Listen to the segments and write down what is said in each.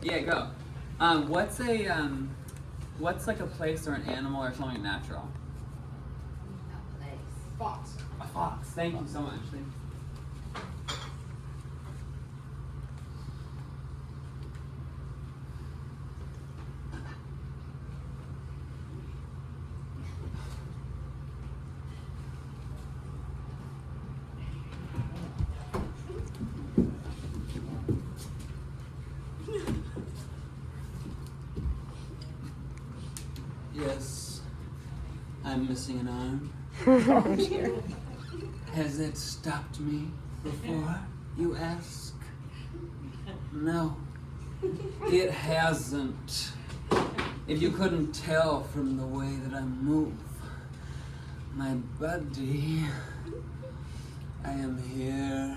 Yeah, go. What's like a place or an animal or something natural? A place. Fox. A fox. Thank you so much. Thank you. Yes, I'm missing an arm. Oh, dear. Has it stopped me before, you ask? No, it hasn't. If you couldn't tell from the way that I move, my body, I am here.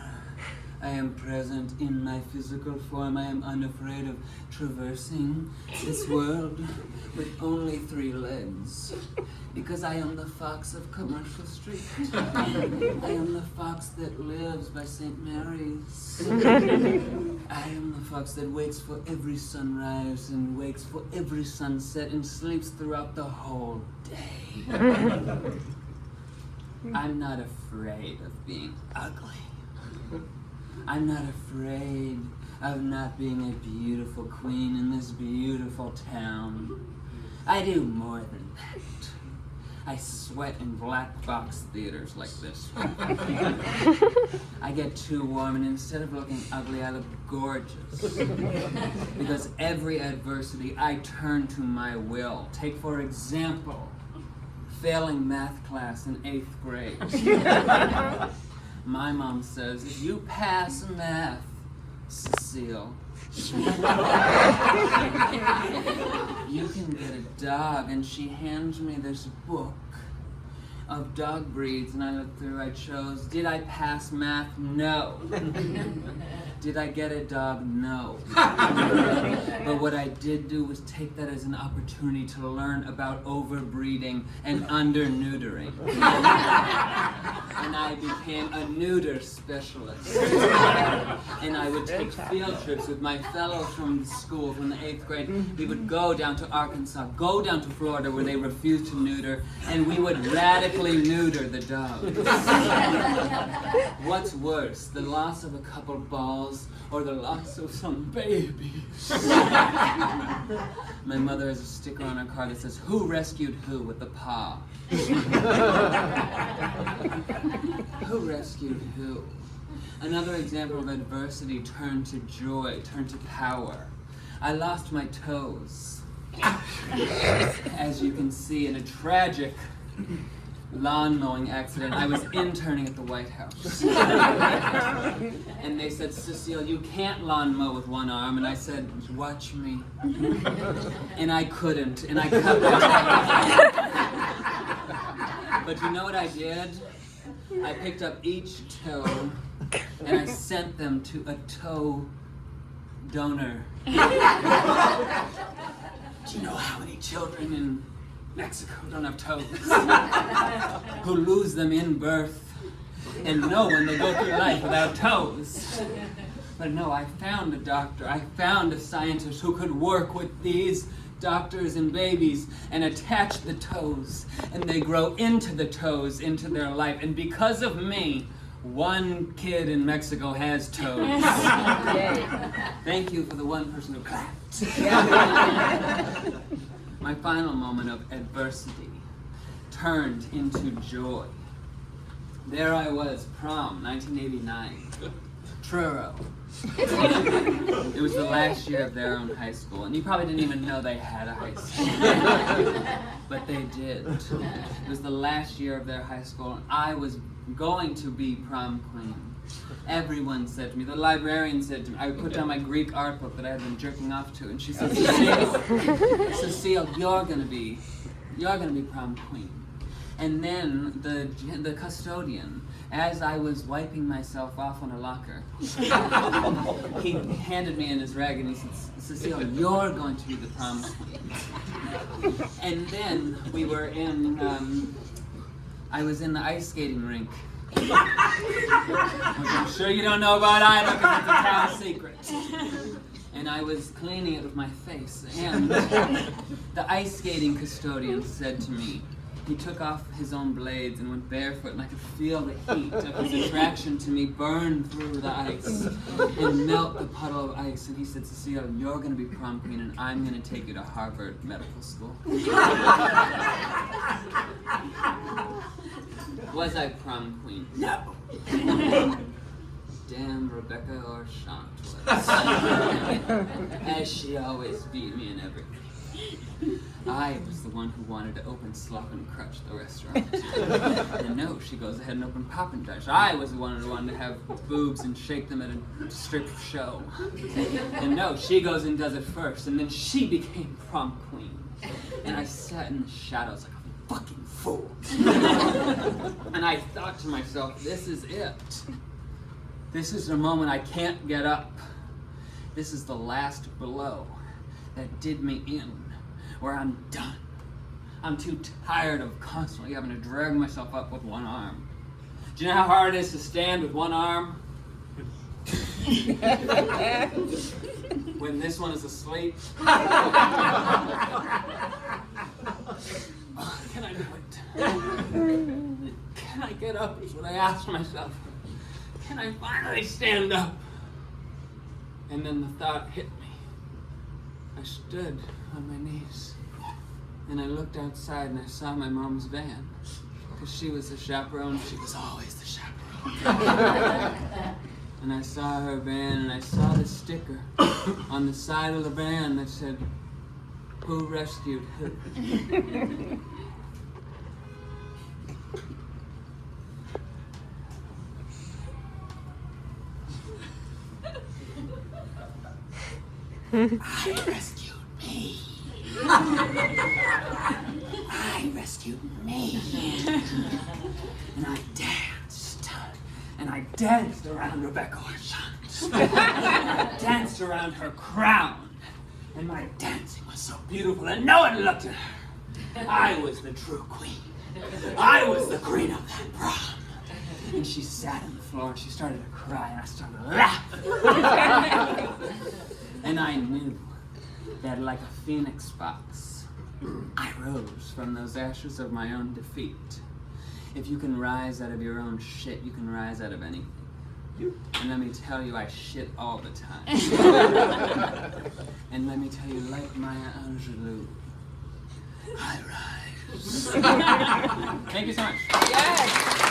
I am present in my physical form. I am unafraid of traversing this world with only 3 legs. Because I am the fox of Commercial Street. I am the fox that lives by St. Mary's. I am the fox that waits for every sunrise and wakes for every sunset and sleeps throughout the whole day. I'm not afraid of being ugly. I'm not afraid of not being a beautiful queen in this beautiful town. I do more than that. I sweat in black box theaters like this. I get too warm, and instead of looking ugly, I look gorgeous. Because every adversity, I turn to my will. Take, for example, failing math class in 8th grade. My mom says, if you pass math, Cecile, you can get a dog. And she hands me this book of dog breeds, and I looked through, I chose, did I pass math? No. Did I get a dog? No. But what I did do was take that as an opportunity to learn about overbreeding and under-neutering. And I became a neuter specialist. And I would take field trips with my fellows from school, from the 8th grade. We would go down to Arkansas, go down to Florida where they refused to neuter, and we would radically neuter the dogs. What's worse, the loss of a couple balls or the loss of some babies? My mother has a sticker on her car that says, who rescued who with the paw? Who rescued who? Another example of adversity turned to joy, turned to power. I lost my toes, as you can see, in a tragic lawn mowing accident. I was interning at the White House. And they said, Cecile, you can't lawn mow with one arm. And I said, watch me. And I couldn't. And I cut my toe. But you know what I did? I picked up each toe and I sent them to a toe donor. Do you know how many children in Mexico don't have toes? Who lose them in birth and know when they go through life without toes. But no, I found a doctor, I found a scientist who could work with these doctors and babies and attach the toes, and they grow into the toes, into their life. And because of me, one kid in Mexico has toes. Thank you for the one person who clapped. My final moment of adversity turned into joy. There I was, prom, 1989. Truro. It was the last year of their own high school, and you probably didn't even know they had a high school. But they did. It was the last year of their high school, and I was going to be prom queen. Everyone said to me, the librarian said to me, I put down my Greek art book that I had been jerking off to, and she said, Cecile, you're gonna be prom queen. And then the custodian, as I was wiping myself off on a locker, he handed me in his rag and he said, Cecile, you're going to be the prom queen. And then we were in, I was in the ice skating rink. Which I'm sure you don't know about either because it's a town secret. and I was cleaning it with my face, and the ice skating custodian said to me, he took off his own blades and went barefoot, and I could feel the heat of his attraction to me burn through the ice and melt the puddle of ice. And he said, Cecile, you're going to be prom queen, and I'm going to take you to Harvard Medical School. Was I prom queen? No. Damn Rebecca Orchant was. As she always beat me in everything. I was the one who wanted to open Slop and Crutch, the restaurant. And no, she goes ahead and opened Pop and Dutch. I was the one who wanted to have boobs and shake them at a strip show. And no, she goes and does it first, and then she became prom queen. And I sat in the shadows like a fucking fool. And I thought to myself, this is it. This is the moment I can't get up. This is the last blow that did me in, where I'm done. I'm too tired of constantly having to drag myself up with one arm. Do you know how hard it is to stand with one arm? When this one is asleep? Can I do it? Can I get up is what I asked myself. Can I finally stand up? And then the thought hit me. I stood on my knees, and I looked outside and I saw my mom's van, because she was the chaperone. She was always the chaperone. And I saw her van, and I saw the sticker on the side of the van that said, "Who rescued who?" I rescued me. I rescued me. And I danced around Rebecca Orchant. I danced around her crown. And my dancing was so beautiful that no one looked at her. I was the true queen. I was the queen of that prom. And she sat on the floor and she started to cry, and I started to laugh. And I knew that like a phoenix fox, I rose from those ashes of my own defeat. If you can rise out of your own shit, you can rise out of anything. And let me tell you, I shit all the time. And let me tell you, like Maya Angelou, I rise. Thank you so much. Yes.